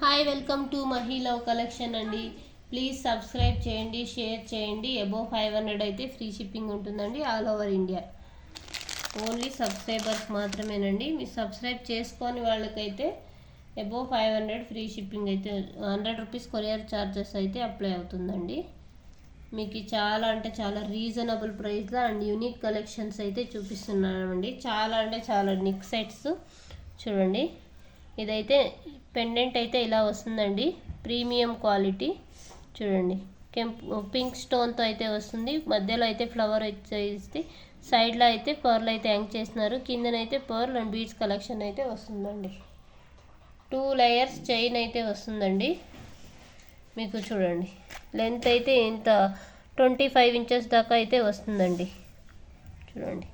Hi welcome to Mahi love collection అండి. Please subscribe చేయండి, share చేయండి. అబోవ్ 500 అయితే ఫ్రీ షిప్పింగ్ ఉంటుందండి all over India. Only subscribers మాత్రమేనండి. మీరు సబ్స్క్రైబ్ చేసుకొని వాళ్ళకైతే అబోవ్ 500 ఫ్రీ షిప్పింగ్ అయితే 100 రూపీస్ కొరియర్ ఛార్జెస్ అయితే అప్లై అవుతుందండి. మీకు చాలా అంటే చాలా రీజనబుల్ ప్రైస్లో అండ్ యూనిక్ కలెక్షన్స్ అయితే చూపిస్తున్నామండి. చాలా అంటే చాలా నెక్ సెట్స్ చూడండి. ఇదైతే పెండెంట్ అయితే ఇలా వస్తుందండి, ప్రీమియం క్వాలిటీ చూడండి. పింక్ స్టోన్తో అయితే వస్తుంది. మధ్యలో అయితే ఫ్లవర్ వచ్చేసి సైడ్లో అయితే పర్ల్ అయితే హ్యాంగ్ చేస్తున్నారు. కిందనైతే పర్ల్ అండ్ బీడ్స్ కలెక్షన్ అయితే వస్తుందండి. 2 లేయర్స్ చైన్ అయితే వస్తుందండి. మీకు చూడండి లెంత్ అయితే ఇంత 25 ఇంచెస్ దాకా అయితే వస్తుందండి. చూడండి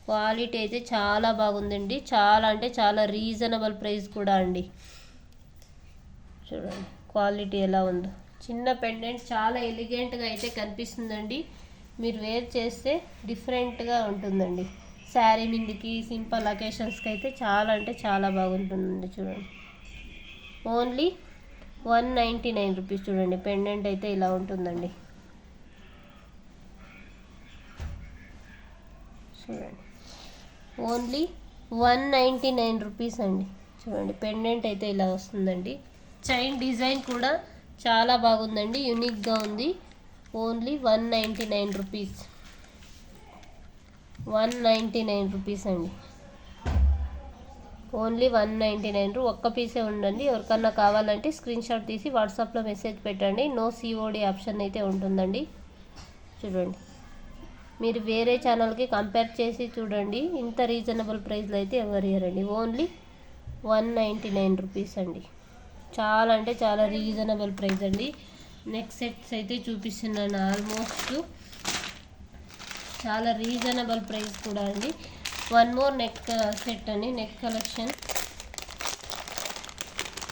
క్వాలిటీ అయితే చాలా బాగుందండి. చాలా అంటే చాలా రీజనబుల్ ప్రైస్ కూడా అండి. చూడండి క్వాలిటీ ఎలా ఉందో. చిన్న పెండెంట్ చాలా ఎలిగెంట్గా అయితే కనిపిస్తుందండి. మీరు వేర్ చేస్తే డిఫరెంట్గా ఉంటుందండి. శారీ మీదకి సింపుల్ అకేషన్స్కి అయితే చాలా అంటే చాలా బాగుంటుందండి. చూడండి ఓన్లీ 199 రూపీస్. చూడండి పెండెంట్ అయితే ఇలా ఉంటుందండి. చూడండి ఓన్లీ 199 రూపీస్ అండి. చూడండి పెండెంట్ అయితే ఇలా వస్తుందండి. చైన్ డిజైన్ కూడా చాలా బాగుందండి, యూనిక్గా ఉంది. Only 199 rupees. 199 రూపీస్ అండి. ఓన్లీ 199. ఒక్క పీసే ఉండండి. ఎవరికన్నా కావాలంటే స్క్రీన్ షాట్ తీసి వాట్సాప్లో మెసేజ్ పెట్టండి. నో సిఓడి ఆప్షన్ అయితే ఉంటుందండి. చూడండి మీరు వేరే ఛానల్కి కంపేర్ చేసి చూడండి. ఇంత రీజనబుల్ ప్రైస్లో అయితే ఎవరు ఇయ్యరండి. ఓన్లీ 199 రూపీస్ అండి. చాలా అంటే చాలా రీజనబుల్ ప్రైస్ అండి. నెక్ సెట్స్ అయితే చూపిస్తున్నాను. ఆల్మోస్ట్ చాలా రీజనబుల్ ప్రైస్ కూడా అండి. వన్ మోర్ నెక్ సెట్ అండి. నెక్ కలెక్షన్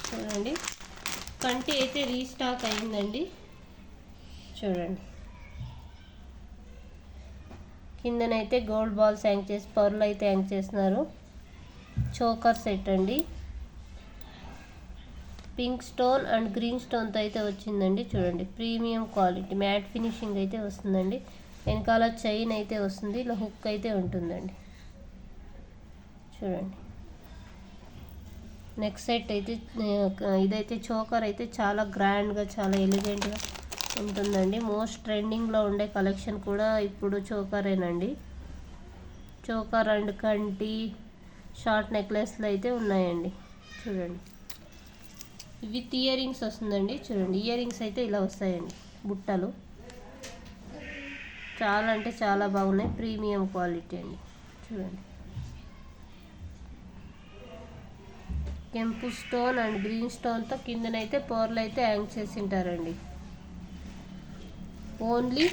చూడండి. కంటి అయితే రీస్టాక్ అయిందండి. చూడండి కిందనైతే గోల్డ్ బాల్స్ హ్యాంగ్ చేసి పర్లు అయితే హ్యాంగ్ చేస్తున్నారు. చోకర్ సెట్ అండి. పింక్ స్టోన్ అండ్ గ్రీన్ స్టోన్తో అయితే వచ్చిందండి. చూడండి ప్రీమియం క్వాలిటీ మ్యాట్ ఫినిషింగ్ అయితే వస్తుందండి. వెనకాల చైన్ అయితే వస్తుంది, ఇలా హుక్ అయితే ఉంటుందండి. చూడండి నెక్స్ట్ సెట్ అయితే ఇదైతే చోకర్ అయితే చాలా గ్రాండ్గా చాలా ఎలిగెంట్గా ఉంటుందండి. మోస్ట్ ట్రెండింగ్లో ఉండే కలెక్షన్ కూడా ఇప్పుడు చోకరేనండి. చోకర్ అండ్ కంటి షార్ట్ నెక్లెస్లు అయితే ఉన్నాయండి. చూడండి విత్ ఇయర్ రింగ్స్ వస్తుందండి. చూడండి ఇయర్ రింగ్స్ అయితే ఇలా వస్తాయండి, బుట్టలు. చాలా అంటే చాలా బాగున్నాయి, ప్రీమియం క్వాలిటీ అండి. చూడండి కెంపు స్టోన్ అండ్ గ్రీన్ స్టోన్తో కిందనైతే పర్లు అయితే హ్యాంగ్ చేసి ఉంటారండి. ఓన్లీ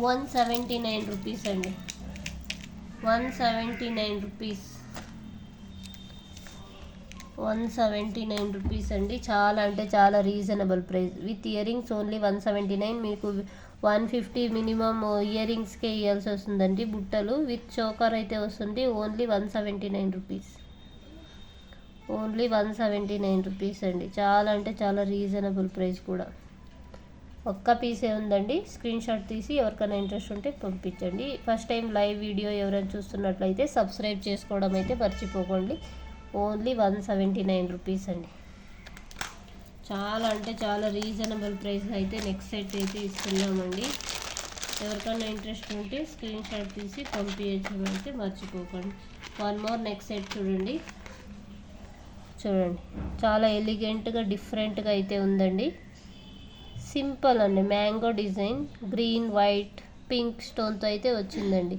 179 రూపీస్ అండి. 179 రూపీస్. 179 రూపీస్ అండి. చాలా అంటే చాలా reasonable price. With ear rings only 179. మీకు 150 మినిమం ఇయర్ రింగ్స్కే ఇవ్వాల్సి వస్తుందండి. బుట్టలు విత్ చోకర్ అయితే వస్తుంది. Only 179 rupees. ఓన్లీ 179 రూపీస్ అండి. చాలా అంటే చాలా రీజనబుల్ ప్రైస్ కూడా. ఒక్క పీసే ఉందండి. స్క్రీన్ షాట్ తీసి ఎవరికైనా ఇంట్రెస్ట్ ఉంటే పంపించండి. ఫస్ట్ టైం లైవ్ వీడియో ఎవరైనా చూస్తున్నట్లయితే సబ్స్క్రైబ్ చేసుకోవడం అయితే మర్చిపోకండి. ఓన్లీ 179 రూపీస్ అండి. చాలా అంటే చాలా రీజనబుల్ ప్రైస్ అయితే నెక్స్ట్ సెట్ అయితే ఇస్తున్నామండి. ఎవరికైనా ఇంట్రెస్ట్ ఉంటే స్క్రీన్ షాట్ తీసి పంపించడం అయితే మర్చిపోకండి. వన్ మోర్ నెక్స్ట్ సెట్ చూడండి. చూడండి చాలా ఎలిగెంట్గా డిఫరెంట్గా అయితే ఉందండి. సింపుల్ అండి. Mango design green white pink స్టోన్తో అయితే వచ్చిందండి.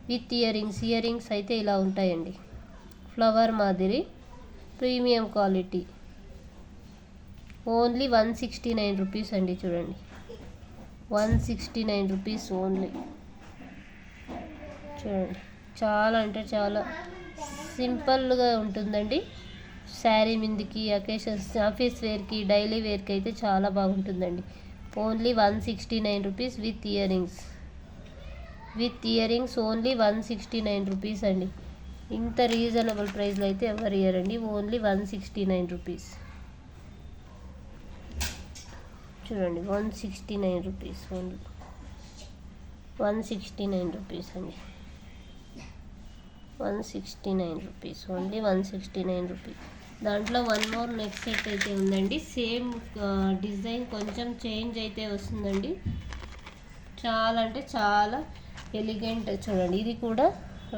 With earrings. Earrings అయితే ఇలా ఉంటాయండి, ఫ్లవర్ మాదిరి, ప్రీమియం క్వాలిటీ. ఓన్లీ 169 రూపీస్ అండి. చూడండి 169 రూపీస్ ఓన్లీ. చూడండి చాలా అంటే చాలా సింపుల్గా ఉంటుందండి. శారీ మీదకి అకేషన్స్ ఆఫీస్ వేర్కి డైలీ వేర్కి అయితే చాలా బాగుంటుందండి. Only 169 rupees with ear rings. With ear rings only 169 rupees అండి. ఇంత రీజనబుల్ ప్రైస్లో అయితే ఎవరు ఇయ్యరండి. Only 169 rupees. చూడండి 169 రూపీస్ ఓన్లీ 169 రూపీస్ అండి 169 రూపీస్ ఓన్లీ 169 రూపీస్. దాంట్లో వన్ మోర్ నెక్ సెట్ అయితే ఉందండి. సేమ్ డిజైన్ కొంచెం చేంజ్ అయితే వస్తుందండి. చాలా అంటే చాలా ఎలిగెంట్. చూడండి ఇది కూడా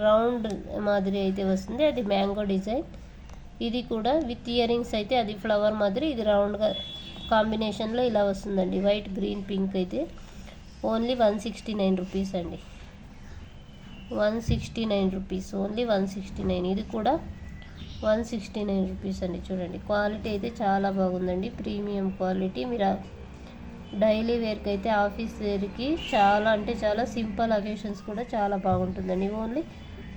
రౌండ్ మాదిరి అయితే వస్తుంది, అది మ్యాంగో డిజైన్. ఇది కూడా విత్ ఇయర్ రింగ్స్ అయితే అది ఫ్లవర్ మాదిరి, ఇది రౌండ్గా కాంబినేషన్లో ఇలా వస్తుందండి. వైట్ గ్రీన్ పింక్ అయితే ఓన్లీ 169 రూపీస్ అండి. 169 రూపీస్ ఓన్లీ 169. ఇది కూడా 169 రూపీస్ అండి. చూడండి క్వాలిటీ అయితే చాలా బాగుందండి, ప్రీమియం క్వాలిటీ. మీరు డైలీ వేర్కి అయితే ఆఫీస్ వేర్కి చాలా అంటే చాలా సింపుల్ అకేషన్స్ కూడా చాలా బాగుంటుందండి. ఓన్లీ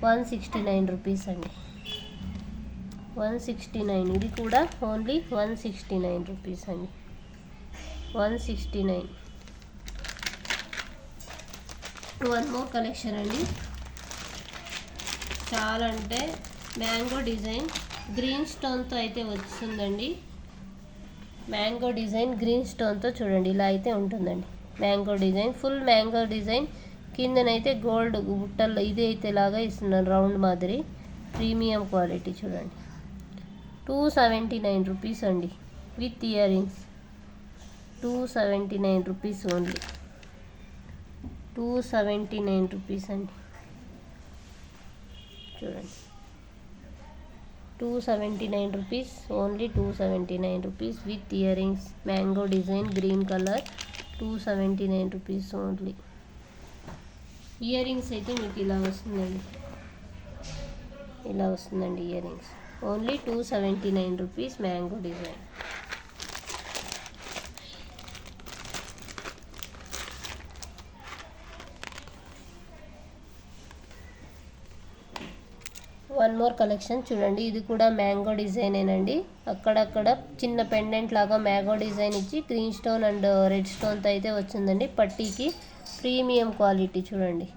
169 రూపీస్ అండి. 169. ఇది కూడా ఓన్లీ 169 రూపీస్ అండి. 169. వన్ మోర్ కలెక్షన్ అండి. చాలా అంటే మ్యాంగో డిజైన్ గ్రీన్ స్టోన్తో అయితే వస్తుందండి. మ్యాంగో డిజైన్ గ్రీన్ స్టోన్తో చూడండి ఇలా అయితే ఉంటుందండి. Mango design full mango design, కిందనైతే గోల్డ్ బుట్టల్లో ఇది అయితే లాగా ఇస్తున్నాను రౌండ్ మాదిరి. ప్రీమియం క్వాలిటీ చూడండి. 279 రూపీస్ అండి with ear rings. 279 rupees only. 279 rupees అండి. చూడండి 279 rupees only. 279 rupees with ear rings, mango design green colour. 279 rupees only. Ear rings అయితే మీకు ఇలా వస్తుందండి, ఇలా వస్తుందండి ear rings. Only 279 rupees mango design. One more collection చూడండి. ఇది కూడా మ్యాంగో డిజైనేనండి. అక్కడక్కడ చిన్న పెండెంట్ లాగా మ్యాంగో డిజైన్ ఇచ్చి గ్రీన్ స్టోన్ అండ్ రెడ్ స్టోన్తో అయితే వచ్చిందండి పట్టీకి. ప్రీమియం క్వాలిటీ చూడండి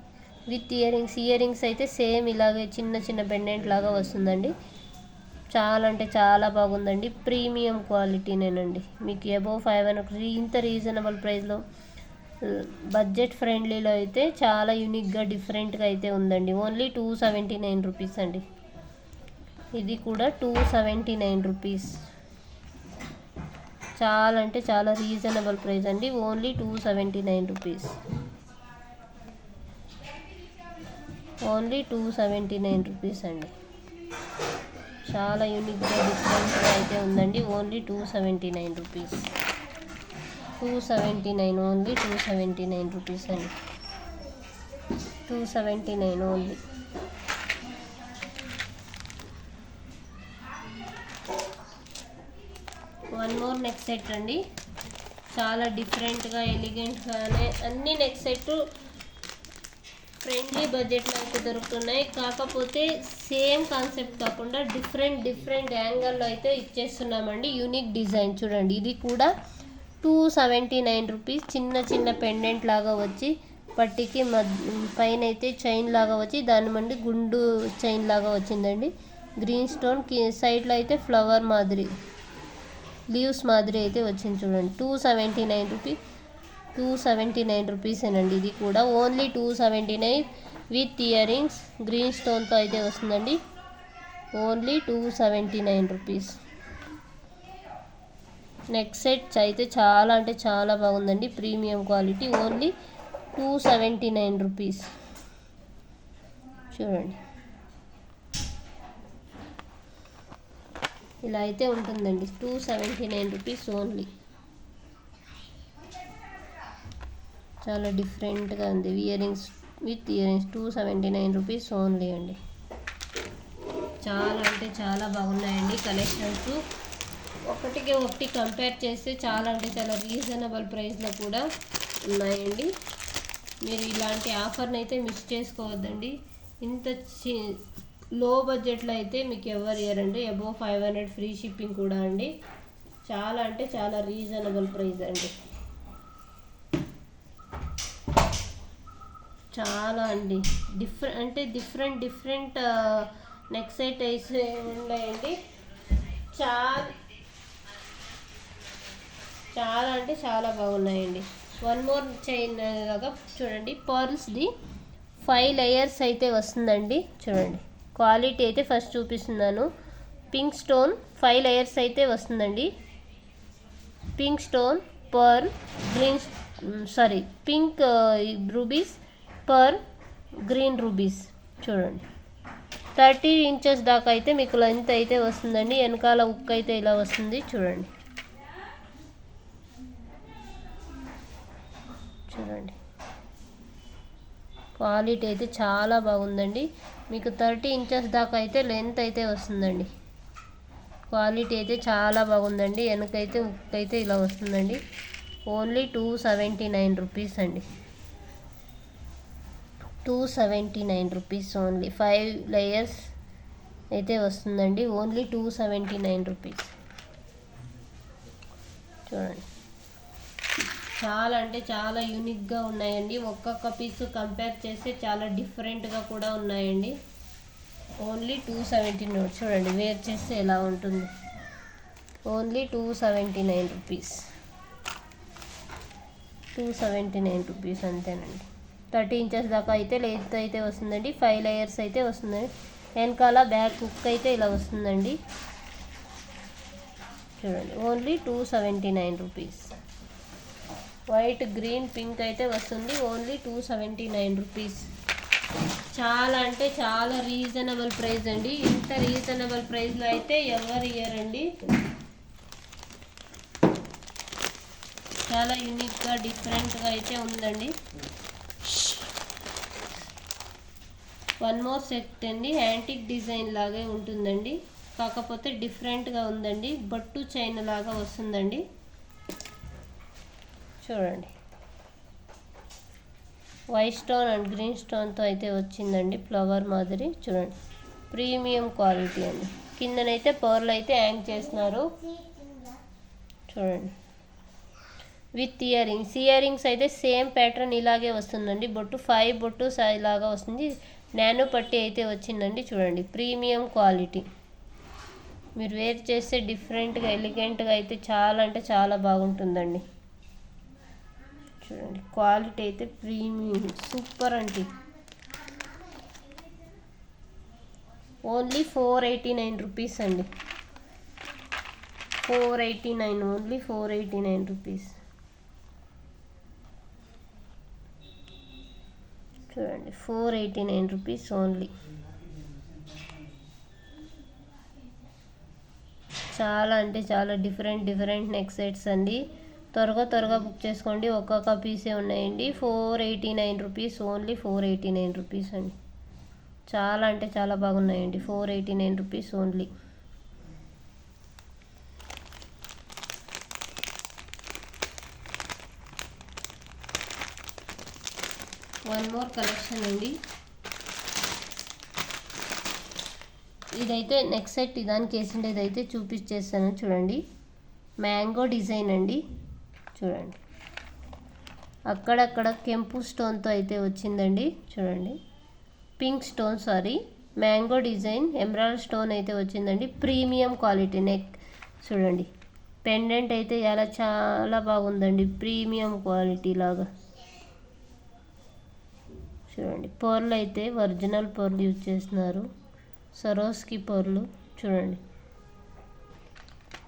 with earrings. Earrings అయితే సేమ్ ఇలాగే చిన్న చిన్న పెండెంట్ లాగా వస్తుందండి. చాలా అంటే చాలా బాగుందండి, ప్రీమియం క్వాలిటీనేనండి. మీకు అబోవ్ 500 ఇంత రీజనబుల్ ప్రైస్లో బడ్జెట్ ఫ్రెండ్లీలో అయితే చాలా యూనిక్గా డిఫరెంట్గా అయితే ఉందండి. ఓన్లీ 279 రూపీస్ అండి. ఇది కూడా 279 రూపీస్. చాలా అంటే చాలా రీజనబుల్ ప్రైస్ అండి. Only 279 rupees. ఓన్లీ 279 రూపీస్ అండి. చాలా యూనిక్గా డిఫరెంట్గా అయితే ఉందండి. Only 279 rupees. 279 ఓన్లీ. 279 రూపీస్ అండి. 279 only. One more neck set అండి. చాలా డిఫరెంట్గా ఎలిగెంట్గానే అన్ని నెక్ సెట్ ఫ్రెండ్లీ బడ్జెట్లో అయితే దొరుకుతున్నాయి. కాకపోతే సేమ్ కాన్సెప్ట్ కాకుండా డిఫరెంట్ యాంగిల్లో అయితే ఇచ్చేస్తున్నామండి. యూనిక్ డిజైన్ చూడండి. ఇది కూడా 279 రూపీస్. చిన్న పెండెంట్ లాగా వచ్చి పట్టికి పైన అయితే చైన్ లాగా వచ్చి దాని మండి గుండు చైన్ లాగా వచ్చిందండి. గ్రీన్ స్టోన్ సైడ్లో అయితే ఫ్లవర్ మాదిరి లీవ్స్ మాదిరి అయితే వచ్చింది చూడండి. 279 రూపీస్. 279 రూపీసేనండి. ఇది కూడా only 279 with earrings green స్టోన్తో అయితే వస్తుందండి. Only 279 rupees. నెక్ సెట్స్ అయితే చాలా అంటే చాలా బాగుందండి, ప్రీమియం క్వాలిటీ. Only 279 rupees. చూడండి ఇలా అయితే ఉంటుందండి. 279 రూపీస్ ఓన్లీ. చాలా డిఫరెంట్గా ఉంది. Ear rings with ear rings 279 rupees only అండి. చాలా అంటే చాలా బాగున్నాయండి కలెక్షన్స్. ఒకటికి ఒకటి కంపేర్ చేస్తే చాలా అంటే చాలా రీజనబుల్ ప్రైస్లో కూడా ఉన్నాయండి. మీరు ఇలాంటి ఆఫర్ని అయితే మిస్ చేసుకోవద్దండి. ఇంత లో బడ్జెట్లో అయితే మీకు ఎవరు ఇయ్యరండి. అబోవ్ 500 ఫ్రీ షిప్పింగ్ కూడా అండి. చాలా అంటే చాలా రీజనబుల్ ప్రైస్ అండి. చాలా అండి డిఫరెంట్ నెక్ సెట్ అయితే ఉన్నాయండి. చాలా చాలా అంటే చాలా బాగున్నాయండి. వన్ మోర్ చైన్ లాగా చూడండి, పర్ల్స్ది 5 లేయర్స్ అయితే వస్తుందండి. చూడండి క్వాలిటీ అయితే ఫస్ట్ చూపిస్తున్నాను. పింక్ స్టోన్ 5 లేయర్స్ అయితే వస్తుందండి. Pink stone, pearl, green pink rubies, pearl, green rubies. చూడండి 30 ఇంచెస్ దాకా అయితే మీకు లెంత్ అయితే వస్తుందండి. వెనకాల ఉక్ అయితే ఇలా వస్తుంది. చూడండి చూడండి క్వాలిటీ అయితే చాలా బాగుందండి. మీకు 30 ఇంచెస్ దాకా అయితే లెంత్ అయితే వస్తుందండి. క్వాలిటీ అయితే చాలా బాగుందండి. వెనకైతే ఉక్ అయితే ఇలా వస్తుందండి. ఓన్లీ 279 రూపీస్ అండి. 279 రూపీస్ ఓన్లీ. 5 లేయర్స్ అయితే వస్తుందండి. Only 279 rupees. చూడండి చాలా అంటే చాలా యూనిక్గా ఉన్నాయండి. ఒక్కొక్క పీస్ కంపేర్ చేస్తే చాలా డిఫరెంట్గా కూడా ఉన్నాయండి. ఓన్లీ 279. చూడండి వేర్ చేస్తే ఎలా ఉంటుంది. Only 279 rupees. 279 రూపీస్ అంతేనండి. 30 ఇంచెస్ దాకా అయితే లెంత్ అయితే వస్తుందండి. 5 లేయర్స్ అయితే వస్తుందండి. వెనకాల బ్యాక్ హుక్ అయితే ఇలా వస్తుందండి. చూడండి only 279 rupees. White, green, pink అయితే వస్తుంది. Only 279 rupees. చాలా అంటే చాలా రీజనబుల్ ప్రైస్ అండి. ఇంత రీజనబుల్ ప్రైస్లో అయితే ఎవరు ఇయ్యరండి. చాలా యూనిక్గా డిఫరెంట్గా అయితే ఉందండి. వన్ మోర్ సెట్ అండి. యాంటిక్ డిజైన్ లాగే ఉంటుందండి, కాకపోతే డిఫరెంట్గా ఉందండి. బట్టు చైన్ లాగా వస్తుందండి. చూడండి వైట్ స్టోన్ అండ్ గ్రీన్ స్టోన్తో అయితే వచ్చిందండి, ఫ్లవర్ మాదిరి. చూడండి ప్రీమియం క్వాలిటీ అండి. కిందనైతే పర్ల్ అయితే హ్యాంగ్ చేస్తున్నారు. చూడండి with earrings. Earrings అయితే సేమ్ ప్యాటర్న్ ఇలాగే వస్తుందండి. బొట్టు 5 బొట్టు ఇలాగా వస్తుంది. నానో పట్టి అయితే వచ్చిందండి. చూడండి ప్రీమియం క్వాలిటీ. మీరు వేర్ చేస్తే డిఫరెంట్గా ఎలిగెంట్గా అయితే చాలా అంటే చాలా బాగుంటుందండి. చూడండి క్వాలిటీ అయితే ప్రీమియం సూపర్ అండి. ఓన్లీ 489 రూపీస్ అండి. 489, ఓన్లీ 489 రూపీస్. చూడండి 489 రూపీస్ ఓన్లీ. చాలా అంటే చాలా డిఫరెంట్ నెక్ సెట్స్ అండి. త్వరగా బుక్ చేసుకోండి. ఒక్కొక్క పీసే ఉన్నాయండి. 489 రూపీస్ ఓన్లీ. 489 రూపీస్ అండి. చాలా అంటే చాలా బాగున్నాయండి. 489 rupees only. One more collection అండి. ఇదైతే నెక్స్ట్ సెట్ దానికి వేసిండేది అయితే చూపించేస్తాను. చూడండి మ్యాంగో డిజైన్ అండి. చూడండి అక్కడక్కడ కెంపు స్టోన్తో అయితే వచ్చిందండి. చూడండి pink stone mango design emerald stone అయితే వచ్చిందండి. Premium quality neck. చూడండి పెండెంట్ అయితే ఇలా చాలా బాగుందండి. ప్రీమియం క్వాలిటీ లాగా. చూడండి పర్ల్ అయితే ఒరిజినల్ పర్ల్ యూజ్ చేస్తున్నారు. సరోస్కి పర్లు. చూడండి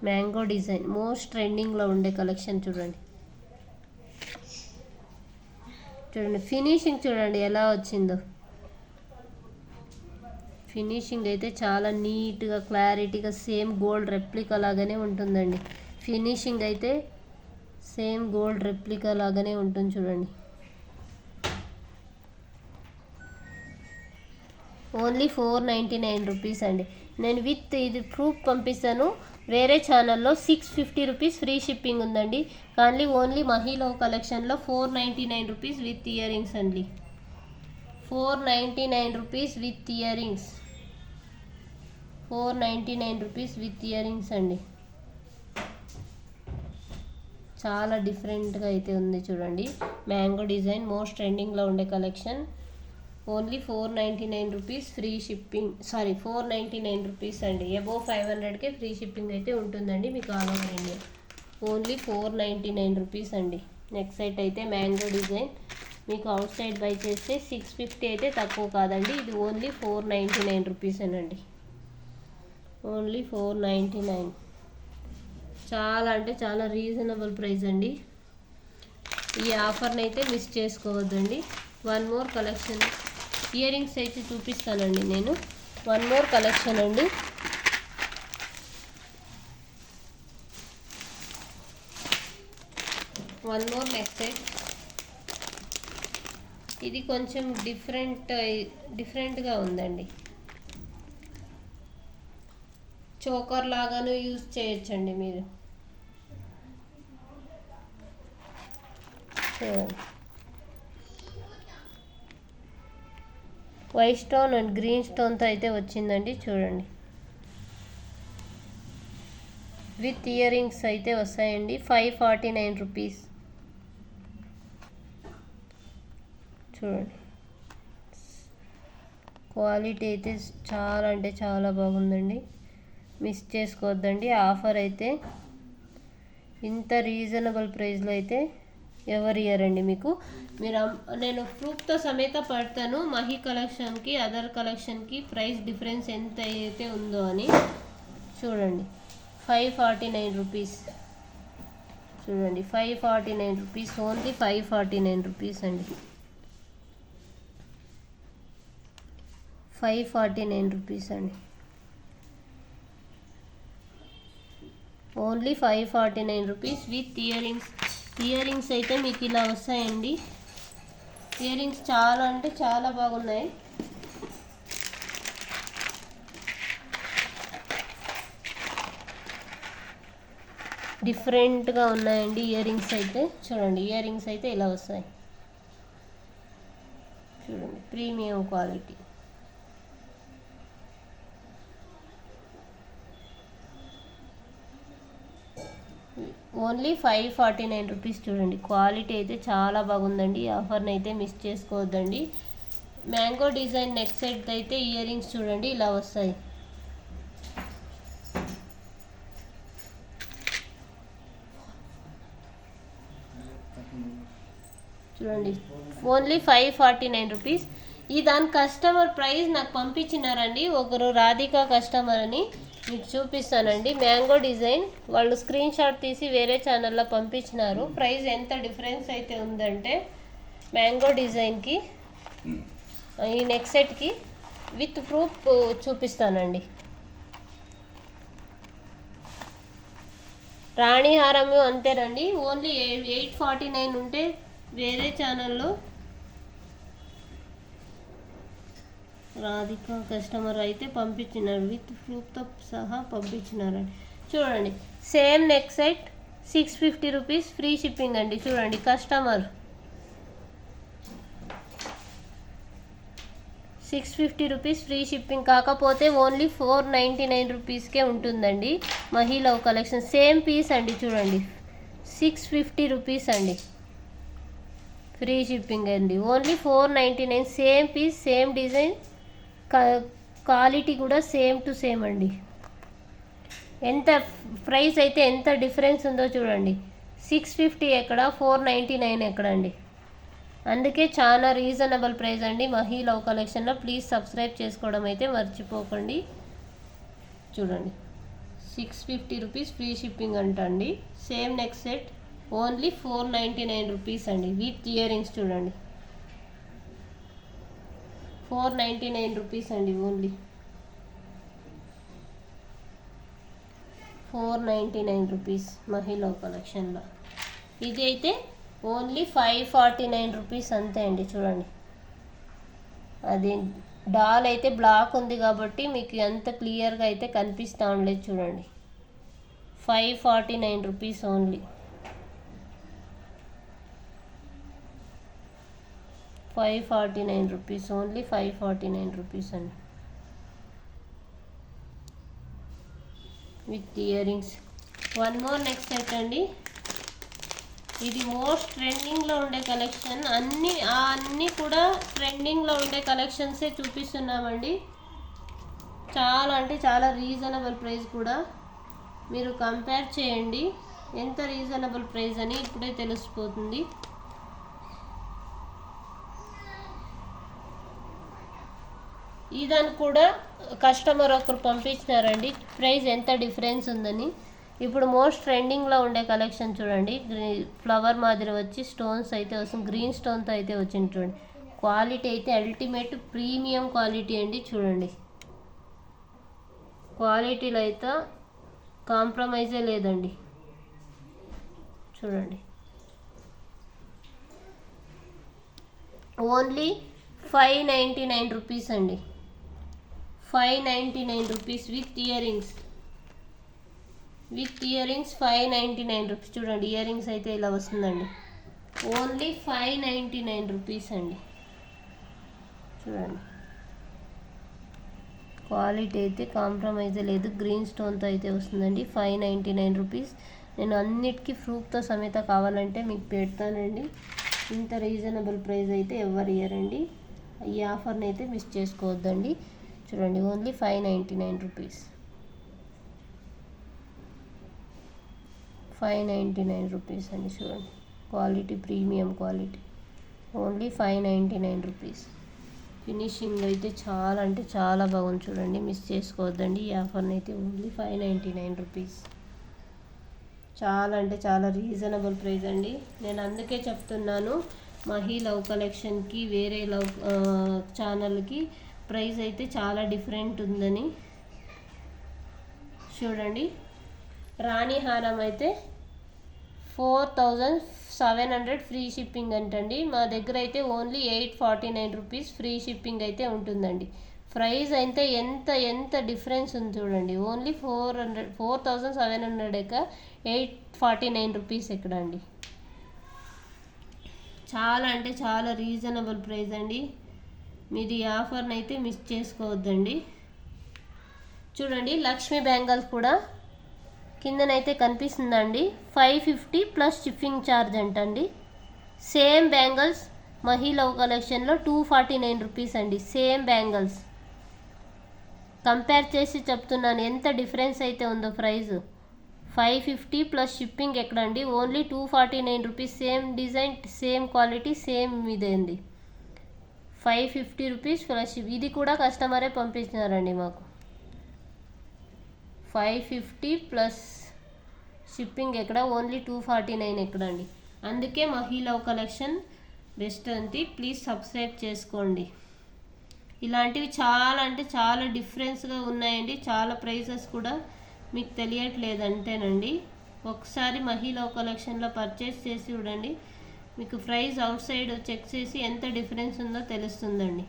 మ్యాంగో డిజైన్ మోస్ట్ ట్రెండింగ్లో ఉండే కలెక్షన్. చూడండి ఫినిషింగ్ చూడండి ఎలా వచ్చిందో. ఫినిషింగ్ అయితే చాలా నీట్గా క్లారిటీగా సేమ్ గోల్డ్ రెప్లికా లాగానే ఉంటుందండి. ఫినిషింగ్ అయితే సేమ్ గోల్డ్ రెప్లికా లాగానే ఉంటుంది. చూడండి ఓన్లీ 499 రూపీస్ అండి. నేను విత్ ఇది ప్రూఫ్ పంపిస్తాను. వేరే ఛానల్లో 650 రూపీస్ ఫ్రీ షిప్పింగ్ ఉందండి. కానీ ఓన్లీ మహిళ కలెక్షన్లో 499 రూపీస్ విత్ ఇయర్ రింగ్స్ అండి. 499 rupees with ear rings. 499 rupees with ear rings అండి. చాలా డిఫరెంట్గా అయితే ఉంది. చూడండి మ్యాంగో డిజైన్ మోస్ట్ ట్రెండింగ్లో ఉండే collection. Only 499 rupees free shipping. 499 rupees అండి. అబోవ్ 500కే ఫ్రీ షిప్పింగ్ అయితే ఉంటుందండి మీకు all over India. Only 499 rupees అండి. నెక్స్ట్ సెట్ అయితే మ్యాంగో డిజైన్, మీకు అవుట్ సైడ్ బై చేస్తే 650 అయితే తక్కువ కాదండి. ఇది ఓన్లీ 499 రూపీసేనండి. ఓన్లీ 499. చాలా అంటే చాలా రీజనబుల్ ప్రైస్ అండి. ఈ ఆఫర్ని అయితే మిస్ చేసుకోవద్దండి. One more collection earrings అయితే చూపిస్తానండి నేను. వన్ మోర్ కలెక్షన్ అండి. One more next set. ఇది కొంచెం డిఫరెంట్గా ఉందండి. చోకర్ లాగాను యూజ్ చేయొచ్చండి మీరు. వైట్ స్టోన్ అండ్ గ్రీన్ స్టోన్తో అయితే వచ్చిందండి. చూడండి, విత్ ఇయర్ రింగ్స్ అయితే వస్తాయండి. 549 రూపీస్. చూడండి, క్వాలిటీ అయితే చాలా అంటే చాలా బాగుందండి. మిస్ చేసుకోవద్దండి. ఆఫర్ అయితే ఇంత రీజనబుల్ ప్రైస్లో అయితే ఎవరు ఇయ్యరండి మీకు. నేను ప్రూఫ్తో సమేత పడతాను మహి కలెక్షన్కి అదర్ కలెక్షన్కి ప్రైస్ డిఫరెన్స్ ఎంత అయితే ఉందో అని. చూడండి, 549 రూపీస్. చూడండి, 549 రూపీస్. ఓన్లీ 549 రూపీస్ అండి. 549 రూపీస్ అండి. Only 549 rupees with earrings. Earrings అయితే మీకు ఇలా వస్తాయండి. ఇయర్ రింగ్స్ చాలా అంటే చాలా బాగున్నాయి. డిఫరెంట్గా ఉన్నాయండి ఇయర్ రింగ్స్ అయితే. చూడండి, ఇయర్ రింగ్స్ అయితే ఇలా వస్తాయి. చూడండి, ప్రీమియం క్వాలిటీ. Only 549 rupees. చూడండి, క్వాలిటీ అయితే చాలా బాగుందండి. ఈ ఆఫర్ని అయితే మిస్ చేసుకోవద్దండి. మ్యాంగో డిజైన్ నెక్ సెట్ అయితే ఇయర్ రింగ్స్ చూడండి ఇలా వస్తాయి. చూడండి, ఓన్లీ 549 రూపీస్. ఈ దాని కస్టమర్ ప్రైస్ నాకు పంపించినారండి ఒకరు, రాధిక కస్టమర్ అని. మీకు చూపిస్తానండి. మ్యాంగో డిజైన్ వాళ్ళు స్క్రీన్ షాట్ తీసి వేరే ఛానల్లో పంపించినారు. ప్రైస్ ఎంత డిఫరెన్స్ అయితే ఉందంటే మ్యాంగో డిజైన్కి ఈ నెక్ సెట్కి విత్ ప్రూఫ్ చూపిస్తానండి. రాణి హారము అంతేనండి. ఓన్లీ 849 ఉంటే వేరే ఛానల్లో రాధిక కస్టమర్ అయితే పంపించినారు, విత్ ప్రూఫ్తో సహా పంపించినారండి. చూడండి, same neck set 650 rupees free shipping అండి. చూడండి, కస్టమర్ 650 రూపీస్ ఫ్రీ షిప్పింగ్. కాకపోతే ఓన్లీ 499 రూపీస్కే ఉంటుందండి. మహిళ కలెక్షన్ సేమ్ పీస్ అండి. చూడండి, 650 రూపీస్ అండి. ఫ్రీ షిప్పింగ్ అండి. Only 499. Same piece, same design, quality కూడా సేమ్ టు సేమ్ అండి. ఎంత ప్రైస్ అయితే ఎంత డిఫరెన్స్ ఉందో చూడండి. 650 ఎక్కడ, 499 ఎక్కడండి. అందుకే చాలా రీజనబుల్ ప్రైస్ అండి మహి లవ్ కలెక్షన్లో. ప్లీజ్ సబ్స్క్రైబ్ చేసుకోవడం అయితే మర్చిపోకండి. చూడండి, 650 రూపీస్ ఫ్రీ షిప్పింగ్ అంటండి. Same neck set only 499 rupees అండి విత్ ఇయర్ రింగ్స్. చూడండి, 499 రూపీస్ అండి. ఓన్లీ 499 రూపీస్ మహిళ కలెక్షన్లో. ఇది అయితే ఓన్లీ 549 రూపీస్ అంతే అండి. చూడండి, అది డాల్ అయితే బ్లాక్ ఉంది కాబట్టి మీకు ఎంత క్లియర్గా అయితే కనిపిస్తూ ఉండలేదు. చూడండి, 549 rupees only. 549 rupees. Only 549 rupees అండి with earrings. One more next set అండి. ఇది మోస్ట్ ట్రెండింగ్లో ఉండే కలెక్షన్. అన్నీ కూడా ట్రెండింగ్లో ఉండే కలెక్షన్సే చూపిస్తున్నామండి. చాలా అంటే చాలా రీజనబుల్ ప్రైస్ కూడా. మీరు కంపేర్ చేయండి. ఎంత రీజనబుల్ ప్రైస్ అని ఇప్పుడే తెలిసిపోతుంది. ఈ దానికి కూడా కస్టమర్ ఒకరు పంపించినారండి ప్రైస్ ఎంత డిఫరెన్స్ ఉందని. ఇప్పుడు మోస్ట్ ట్రెండింగ్లో ఉండే కలెక్షన్ చూడండి, ఫ్లవర్ మాదిరి వచ్చి స్టోన్స్ అయితే వస్తుంది, గ్రీన్ స్టోన్తో అయితే వచ్చింది చూడండి. క్వాలిటీ అయితే అల్టిమేట్ ప్రీమియం క్వాలిటీ అండి. చూడండి క్వాలిటీలో అయితే కాంప్రమైజే లేదండి. చూడండి ఓన్లీ 599 రూపీస్ అండి. 599 rupees with ear rings. 599 rupees. చూడండి ఇయర్ రింగ్స్ అయితే ఇలా వస్తుందండి. ఓన్లీ 599 రూపీస్ అండి. చూడండి క్వాలిటీ అయితే కాంప్రమైజ్ లేదు, గ్రీన్ స్టోన్తో అయితే వస్తుందండి. 599 రూపీస్. నేను అన్నిటికీ ప్రూఫ్తో సమేత కావాలంటే మీకు పెడతానండి. ఇంత రీజనబుల్ ప్రైస్ అయితే ఎవరు ఇయ్యరండి. ఈ ఆఫర్ని అయితే మిస్ చేసుకోవద్దండి. చూడండి ఓన్లీ 599 రూపీస్. 599 రూపీస్ అండి. చూడండి quality premium quality. Only 599 rupees. Finishing అయితే చాలా అంటే చాలా బాగుంది. చూడండి మిస్ చేసుకోవద్దండి ఈ ఆఫర్ని అయితే. Only 599 rupees. చాలా అంటే చాలా రీజనబుల్ ప్రైస్ అండి. నేను అందుకే చెప్తున్నాను మహి లవ్ కలెక్షన్కి వేరే లవ్ ఛానల్కి ప్రైస్ అయితే చాలా డిఫరెంట్ ఉందని. చూడండి రాణి హారం అయితే 4700 ఫ్రీ షిప్పింగ్ అంటండి. మా దగ్గర అయితే ఓన్లీ 849 రూపీస్ ఫ్రీ షిప్పింగ్ అయితే ఉంటుందండి. ప్రైస్ అయితే ఎంత డిఫరెన్స్ ఉంది చూడండి. ఓన్లీ 4700 849 రూపీస్ ఎక్కడ అండి. చాలా అంటే చాలా రీజనబుల్ ప్రైస్ అండి. మీరు ఈ ఆఫర్ని అయితే మిస్ చేసుకోవద్దండి. చూడండి లక్ష్మీ బ్యాంగిల్స్ కూడా కిందనైతే కనిపిస్తుందండి. 550 ప్లస్ షిప్పింగ్ ఛార్జ్ అంటండి. సేమ్ బ్యాంగిల్స్ మహి లవ్ కలెక్షన్లో 249 రూపీస్ అండి. సేమ్ బ్యాంగిల్స్ కంపేర్ చేసి చెప్తున్నాను ఎంత డిఫరెన్స్ అయితే ఉందో ప్రైస్. 550 ప్లస్ షిప్పింగ్ ఎక్కడండి. Only 249 rupees. Same design, same quality, same ఇదేంది. 550 రూపీస్ ప్లస్ ఇది కూడా కస్టమరే పంపించినారండి మాకు. 550 ప్లస్ షిప్పింగ్ ఎక్కడ. ఓన్లీ 249 ఎక్కడండి. అందుకే మహి లవ్ కలెక్షన్ బెస్ట్ అండి. ప్లీజ్ సబ్స్క్రైబ్ చేసుకోండి. ఇలాంటివి చాలా అంటే చాలా డిఫరెన్స్గా ఉన్నాయండి. చాలా ప్రైసెస్ కూడా మీకు తెలియట్లేదు అంతేనండి. ఒకసారి మహి లవ్ కలెక్షన్లో పర్చేస్ చేసి చూడండి, మీకు ప్రైస్ అవుట్ సైడ్ చెక్ చేసి ఎంత డిఫరెన్స్ ఉందో తెలుస్తుందండి.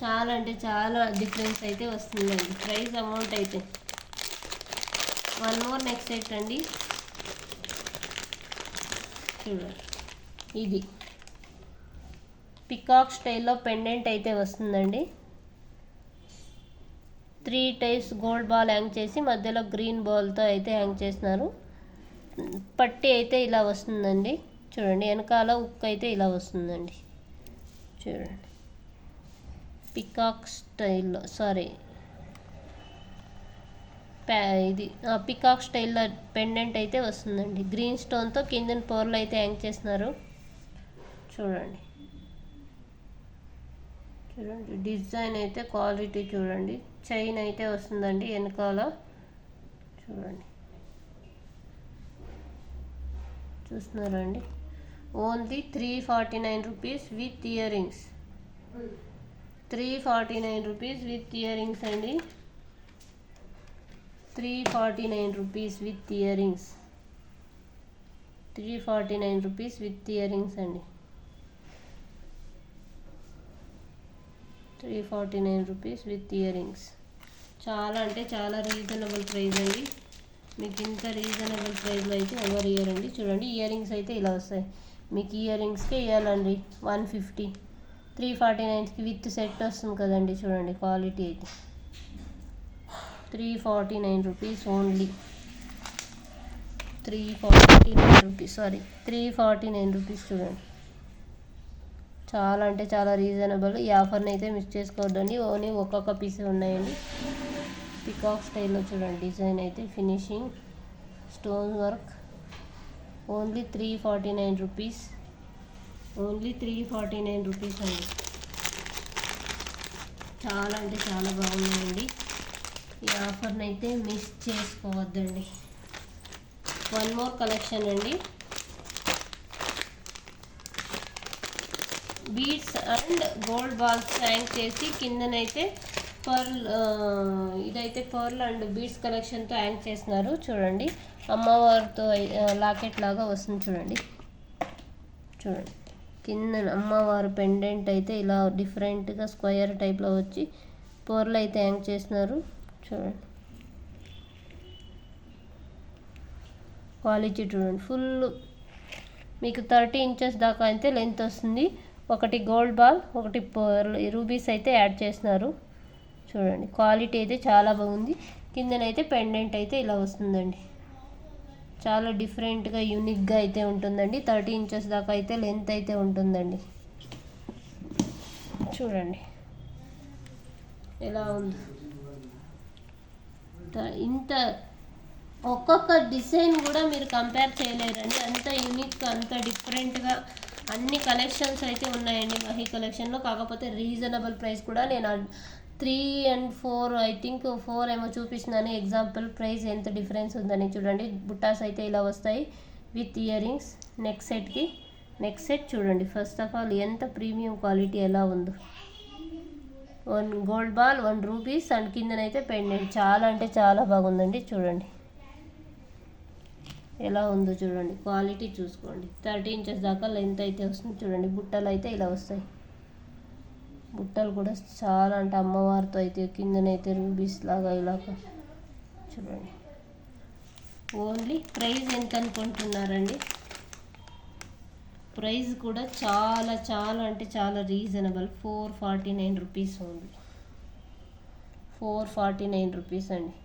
చాలా అంటే చాలా డిఫరెన్స్ అయితే వస్తుందండి ప్రైస్ అమౌంట్ అయితే. వన్ మోర్ నెక్స్ట్ సెట్ అండి. చూడండి ఇది పికాక్ స్టైల్లో పెండెంట్ అయితే వస్తుందండి. 3 టైప్స్ గోల్డ్ బాల్ హ్యాంగ్ చేసి మధ్యలో గ్రీన్ బాల్తో అయితే హ్యాంగ్ చేసినారు. పట్టి అయితే ఇలా వస్తుందండి. చూడండి వెనకాల ఉక్ అయితే ఇలా వస్తుందండి. చూడండి పికాక్ స్టైల్లో ఇది పికాక్ స్టైల్లో పెండెంట్ అయితే వస్తుందండి. గ్రీన్ స్టోన్తో కింద పోర్లు అయితే హ్యాంగ్ చేస్తున్నారు. చూడండి డిజైన్ అయితే క్వాలిటీ చూడండి. చైన్ అయితే వస్తుందండి వెనకాల. చూడండి చూస్తున్నారండి. Only 349 rupees with ear rings. 349 rupees with ear rings అండి. 349 rupees with ear rings. 349 rupees with ear rings అండి. 349 రూపీస్ విత్ ఇయర్ రింగ్స్. చాలా అంటే చాలా రీజనబుల్ ప్రైస్ అండి. మీకు ఇంత రీజనబుల్ ప్రైస్లో అయితే ఎవరు ఇయరండి. చూడండి ఇయర్ రింగ్స్ అయితే ఇలా వస్తాయి. మీకు ఇయర్ రింగ్స్కే ఇవ్వాలండి 150. 349కి విత్ సెట్ వస్తుంది కదండి. చూడండి క్వాలిటీ అయితే 349 రూపీస్ ఓన్లీ. 349 rupees 349 rupees. చూడండి చాలా అంటే చాలా రీజనబుల్. ఈ ఆఫర్ని అయితే మిస్ చేసుకోవద్దండి. ఓన్లీ ఒక్కొక్క పీస్ ఉన్నాయండి. పికాక్ స్టైల్లో చూడండి డిజైన్ అయితే finishing stone work. Only 349 rupees. Only 349 rupees అండి. చాలా అంటే చాలా బాగుందండి. ఈ ఆఫర్ని అయితే మిస్ చేసుకోవద్దండి. వన్ మోర్ కలెక్షన్ అండి. Beads and gold balls hang చేసి కిందనైతే పర్ల్, ఇదైతే పర్ల్ అండ్ బీడ్స్ కలెక్షన్తో హ్యాంగ్ చేస్తున్నారు చూడండి. అమ్మవారితో లాకెట్ లాగా వస్తుంది చూడండి. చూడండి కింద అమ్మవారు పెండెంట్ అయితే ఇలా డిఫరెంట్గా స్క్వేర్ టైప్లో వచ్చి పర్ల్ అయితే హ్యాంగ్ చేస్తున్నారు చూడండి. క్వాలిటీ చూడండి ఫుల్ మీకు 30 ఇంచెస్ దాకా అయితే లెంత్ వస్తుంది. ఒకటి గోల్డ్ బాల్, ఒకటి పర్ల్ రూబీస్ అయితే యాడ్ చేస్తున్నారు చూడండి. క్వాలిటీ అయితే చాలా బాగుంది. కిందనైతే పెండెంట్ అయితే ఇలా వస్తుందండి. చాలా డిఫరెంట్గా యూనిక్గా అయితే ఉంటుందండి. 30 ఇంచెస్ దాకా అయితే లెంత్ అయితే ఉంటుందండి. చూడండి ఎలా ఉంది. ఇంత ఒక్కొక్క డిజైన్ కూడా మీరు కంపేర్ చేయలేరండి. అంత యూనిక్, అంత డిఫరెంట్గా అన్ని కలెక్షన్స్ అయితే ఉన్నాయండి మహి కలెక్షన్లో. కాకపోతే రీజనబుల్ ప్రైస్ కూడా. నేను 3 and 4 ఐ థింక్ 4 ఏమో చూపిస్తున్నాను ఎగ్జాంపుల్ ప్రైస్ ఎంత డిఫరెన్స్ ఉందని చూడండి. బుట్టాస్ అయితే ఇలా వస్తాయి with earrings. Neck set చూడండి. ఫస్ట్ ఆఫ్ ఆల్ ఎంత ప్రీమియం క్వాలిటీ ఎలా ఉందో. 1 గోల్డ్ బాల్, 1 రూపీస్ అండ్ కిందనైతే పెండెంట్. చాలా అంటే చాలా బాగుందండి. చూడండి ఎలా ఉందో చూడండి. క్వాలిటీ చూసుకోండి. 30 ఇంచెస్ దాకా లెంత్ అయితే వస్తుంది చూడండి. బుట్టలు అయితే ఇలా వస్తాయి. బుట్టలు కూడా చాలా అంటే అమ్మవారితో అయితే కిందనైతే రూబీస్ లాగా ఇలాగా చూడండి. ఓన్లీ ప్రైస్ ఎంత అనుకుంటున్నారండి? ప్రైస్ కూడా చాలా చాలా అంటే చాలా రీజనబుల్. 449 rupees only. 449 రూపీస్ అండి.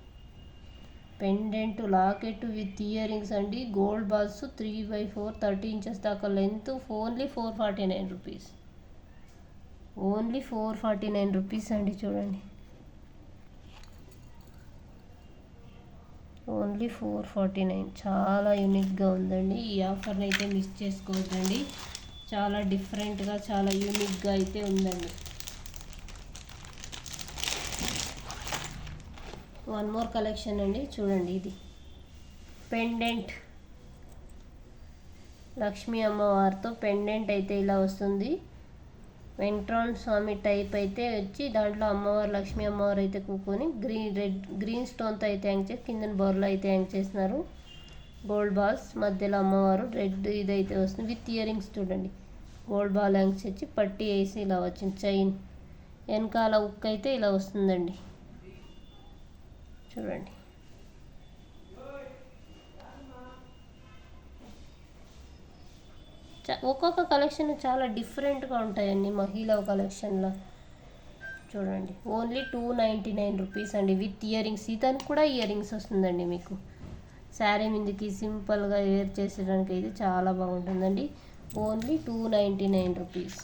Pendant locket with ear rings అండి. గోల్డ్ బాల్స్ 3/4 30 ఇంచెస్ దాకా length. Only 449 rupees. Only 449 rupees అండి. చూడండి ఓన్లీ 449. చాలా యూనిక్గా ఉందండి. ఈ ఆఫర్ని అయితే మిస్ చేసుకోవద్దండి. చాలా డిఫరెంట్గా చాలా యూనిక్గా అయితే ఉందండి. వన్ మోర్ కలెక్షన్ అండి. చూడండి ఇది పెండెంట్. లక్ష్మీ అమ్మవారితో పెండెంట్ అయితే ఇలా వస్తుంది. వెంట్రాన్ స్వామి టైప్ అయితే వచ్చి దాంట్లో అమ్మవారు లక్ష్మీ అమ్మవారు అయితే కూకొని గ్రీన్ స్టోన్తో అయితే హ్యాంగ్ చేసి కింద బోర్లో అయితే హ్యాంగ్ చేస్తున్నారు. గోల్డ్ బాల్స్ మధ్యలో అమ్మవారు రెడ్ ఇదైతే వస్తుంది విత్ ఇయర్ రింగ్స్. చూడండి గోల్డ్ బాల్ హ్యాంగ్ చేసి పట్టి వేసి ఇలా వచ్చింది. చైన్ వెనకాల ఉక్ అయితే ఇలా వస్తుందండి. చూడండి ఒక్కొక్క కలెక్షన్ చాలా డిఫరెంట్గా ఉంటాయండి మహిళా కలెక్షన్లో. చూడండి ఓన్లీ 299 రూపీస్ అండి విత్ ఇయర్ రింగ్స్. ఇతను కూడా ఇయర్ రింగ్స్ వస్తుందండి మీకు. శారీ మీదకి సింపుల్గా వేర్ చేసేదానికి అయితే చాలా బాగుంటుందండి. Only 299 rupees.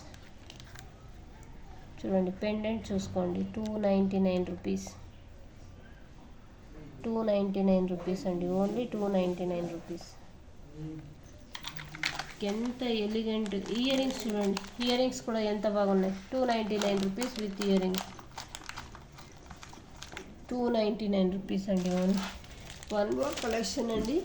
చూడండి పెండెంట్ చూసుకోండి. 299 రూపీస్. 299 రూపీస్ అండి. Only 299 rupees. ఎంత ఎలిగెంట్ ఇయర్ రింగ్స్ చూడండి. ఇయర్ రింగ్స్ కూడా ఎంత బాగున్నాయి. 299 rupees with ear rings. 299 rupees అండి. ఓన్లీ వన్ మోర్ కలెక్షన్ అండి.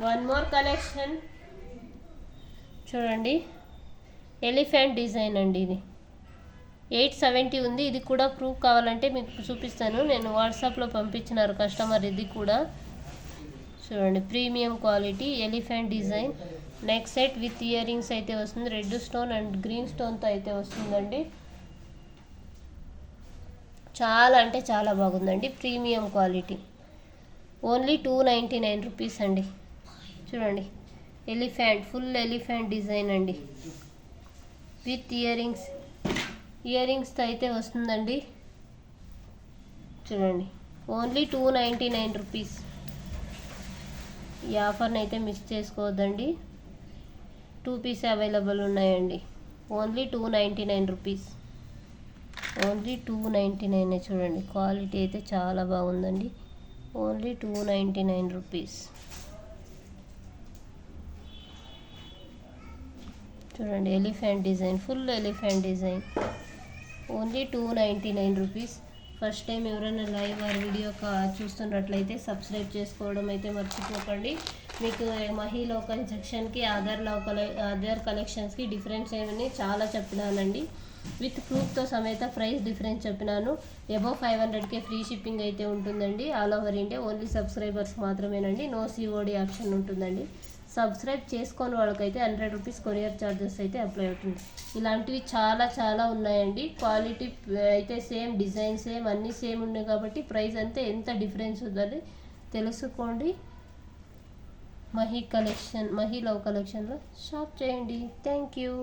వన్ మోర్ కలెక్షన్ చూడండి. ఎలిఫెంట్ డిజైన్ అండి. ఇది 870 ఉంది. ఇది కూడా ప్రూఫ్ కావాలంటే మీకు చూపిస్తాను. నేను వాట్సాప్లో పంపించినారు కస్టమర్. ఇది కూడా చూడండి premium quality elephant design. Neck set with earrings అయితే వస్తుంది. రెడ్ స్టోన్ అండ్ గ్రీన్ స్టోన్తో అయితే వస్తుందండి. చాలా అంటే చాలా బాగుందండి. Premium quality. ఓన్లీ 299 రూపీస్ అండి. చూడండి ఎలిఫెంట్ ఫుల్ ఎలిఫెంట్ డిజైన్ అండి విత్ ఇయర్ రింగ్స్తో అయితే వస్తుందండి. చూడండి ఓన్లీ 299 రూపీస్. ఈ ఆఫర్ని అయితే మిస్ చేసుకోవద్దండి. 2 పీస్ అవైలబుల్ ఉన్నాయండి. Only 299 rupees. ఓన్లీ 299 చూడండి. క్వాలిటీ అయితే చాలా బాగుందండి. Only 299 rupees. చూడండి elephant design, full elephant design. Only 299 rupees. First time ఎవరైనా లైవ్ ఆర్ వీడియో చూస్తున్నట్లయితే సబ్స్క్రైబ్ చేసుకోవడం అయితే మర్చిపోకండి. మీకు మహి లోకల్ సెక్షన్కి అదర్ కలెక్షన్స్కి డిఫరెన్స్ ఏమని చాలా చెప్పినానండి. విత్ ప్రూఫ్తో సమేత ప్రైస్ డిఫరెన్స్ చెప్పినాను. అబవ్ 500కే ఫ్రీ షిప్పింగ్ అయితే ఉంటుందండి. All over India. Only subscribers మాత్రమేనండి. నో సిఓడి ఆప్షన్ ఉంటుందండి. సబ్స్క్రైబ్ చేసుకొని వాళ్ళకైతే 100 రూపీస్ కొరియర్ ఛార్జెస్ అయితే అప్లై అవుతుంది. ఇలాంటివి చాలా చాలా ఉన్నాయండి. క్వాలిటీ అయితే సేమ్, డిజైన్ సేమ్, అన్నీ సేమ్ ఉన్నాయి కాబట్టి ప్రైస్ అంతే ఎంత డిఫరెన్స్ ఉందని తెలుసుకోండి. మహి లవ్ కలెక్షన్లో షాప్ చేయండి. Thank you.